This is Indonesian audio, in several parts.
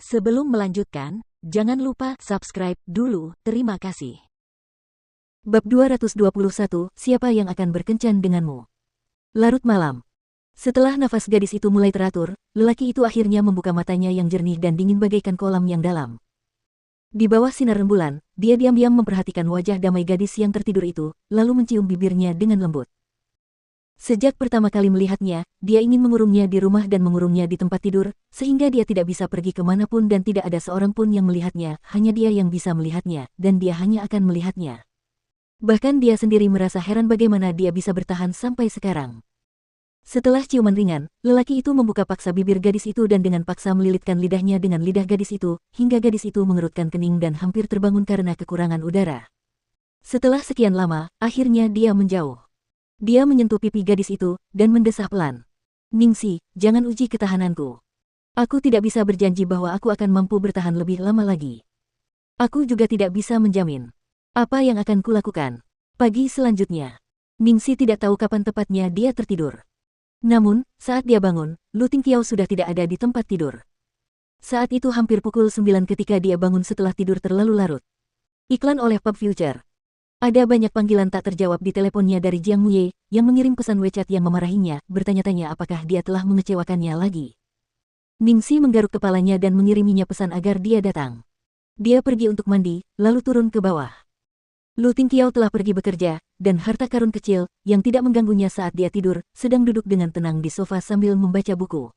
Sebelum melanjutkan, jangan lupa subscribe dulu, terima kasih. Bab 221, Siapa yang akan berkencan denganmu? Larut malam. Setelah nafas gadis itu mulai teratur, lelaki itu akhirnya membuka matanya yang jernih dan dingin bagaikan kolam yang dalam. Di bawah sinar rembulan, dia diam-diam memperhatikan wajah damai gadis yang tertidur itu, lalu mencium bibirnya dengan lembut. Sejak pertama kali melihatnya, dia ingin mengurungnya di rumah dan mengurungnya di tempat tidur, sehingga dia tidak bisa pergi kemanapun dan tidak ada seorang pun yang melihatnya, hanya dia yang bisa melihatnya, dan dia hanya akan melihatnya. Bahkan dia sendiri merasa heran bagaimana dia bisa bertahan sampai sekarang. Setelah ciuman ringan, lelaki itu membuka paksa bibir gadis itu dan dengan paksa melilitkan lidahnya dengan lidah gadis itu, hingga gadis itu mengerutkan kening dan hampir terbangun karena kekurangan udara. Setelah sekian lama, akhirnya dia menjauh. Dia menyentuh pipi gadis itu, dan mendesah pelan. "Ningsi, jangan uji ketahananku. Aku tidak bisa berjanji bahwa aku akan mampu bertahan lebih lama lagi. Aku juga tidak bisa menjamin apa yang akan kulakukan pagi selanjutnya." Ningsi tidak tahu kapan tepatnya dia tertidur. Namun, saat dia bangun, Lu Tingqiao sudah tidak ada di tempat tidur. Saat itu hampir pukul 9 ketika dia bangun setelah tidur terlalu larut. Iklan oleh Pub Future. Ada banyak panggilan tak terjawab di teleponnya dari Jiang Muye, yang mengirim pesan WeChat yang memarahinya, bertanya-tanya apakah dia telah mengecewakannya lagi. Ningsi menggaruk kepalanya dan mengiriminya pesan agar dia datang. Dia pergi untuk mandi, lalu turun ke bawah. Lu Tingqiao telah pergi bekerja, dan harta karun kecil, yang tidak mengganggunya saat dia tidur, sedang duduk dengan tenang di sofa sambil membaca buku.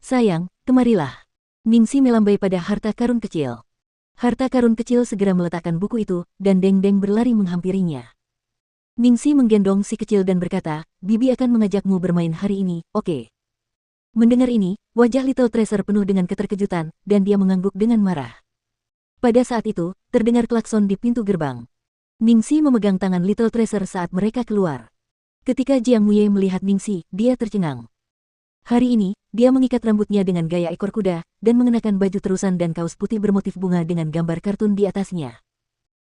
"Sayang, kemarilah." Ningsi melambai pada harta karun kecil. Harta karun kecil segera meletakkan buku itu, dan Deng-Deng berlari menghampirinya. Ningsi menggendong si kecil dan berkata, "Bibi akan mengajakmu bermain hari ini, oke?" Mendengar ini, wajah Little Treasure penuh dengan keterkejutan, dan dia mengangguk dengan marah. Pada saat itu, terdengar klakson di pintu gerbang. Ningsi memegang tangan Little Treasure saat mereka keluar. Ketika Jiang Muye melihat Ningsi, dia tercengang. Hari ini, dia mengikat rambutnya dengan gaya ekor kuda, dan mengenakan baju terusan dan kaos putih bermotif bunga dengan gambar kartun di atasnya.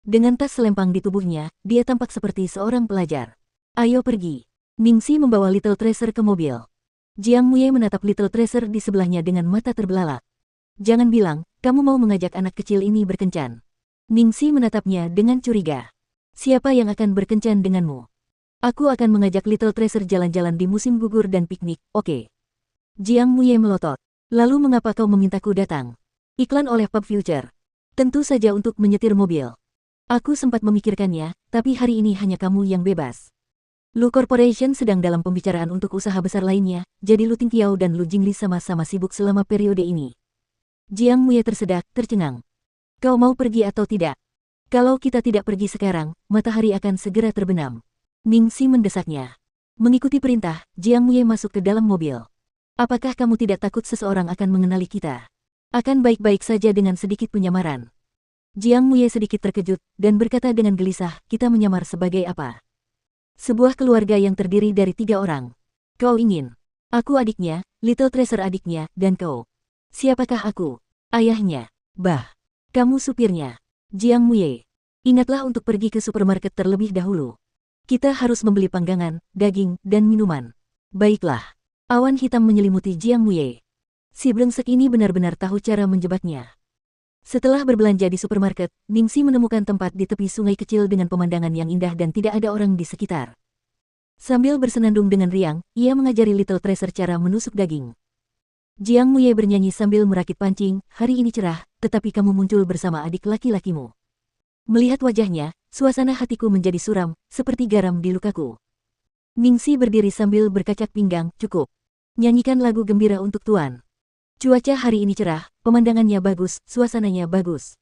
Dengan tas selempang di tubuhnya, dia tampak seperti seorang pelajar. "Ayo pergi." Ningsi membawa Little Treasure ke mobil. Jiang Muye menatap Little Treasure di sebelahnya dengan mata terbelalak. "Jangan bilang, kamu mau mengajak anak kecil ini berkencan." Ningsi menatapnya dengan curiga. "Siapa yang akan berkencan denganmu? Aku akan mengajak Little Treasure jalan-jalan di musim gugur dan piknik, oke?" Jiang Muye melotot. "Lalu mengapa kau memintaku datang?" "Iklan oleh Pub Future. Tentu saja untuk menyetir mobil. Aku sempat memikirkannya, tapi hari ini hanya kamu yang bebas. Lu Corporation sedang dalam pembicaraan untuk usaha besar lainnya, jadi Lu Tingqiao dan Lu Jingli sama-sama sibuk selama periode ini." Jiang Muye tersedak, tercengang. "Kau mau pergi atau tidak? Kalau kita tidak pergi sekarang, matahari akan segera terbenam." Ningsi mendesaknya. Mengikuti perintah, Jiang Muye masuk ke dalam mobil. "Apakah kamu tidak takut seseorang akan mengenali kita? Akan baik-baik saja dengan sedikit penyamaran." Jiang Muye sedikit terkejut, dan berkata dengan gelisah, "Kita menyamar sebagai apa?" "Sebuah keluarga yang terdiri dari 3 orang. Kau ingin? Aku adiknya, Little Treasure adiknya, dan kau. Siapakah aku? Ayahnya. Bah, kamu supirnya." "Jiang Muye, ingatlah untuk pergi ke supermarket terlebih dahulu. Kita harus membeli panggangan, daging, dan minuman." "Baiklah." Awan hitam menyelimuti Jiang Muye. Si brengsek ini benar-benar tahu cara menjebaknya. Setelah berbelanja di supermarket, Ningsi menemukan tempat di tepi sungai kecil dengan pemandangan yang indah dan tidak ada orang di sekitar. Sambil bersenandung dengan riang, ia mengajari Little Treasure cara menusuk daging. Jiang Muye bernyanyi sambil merakit pancing, "Hari ini cerah, tetapi kamu muncul bersama adik laki-lakimu." Melihat wajahnya, suasana hatiku menjadi suram, seperti garam di lukaku. Ningsi berdiri sambil berkacak pinggang, "Cukup. Nyanyikan lagu gembira untuk Tuan. Cuaca hari ini cerah, pemandangannya bagus, suasananya bagus."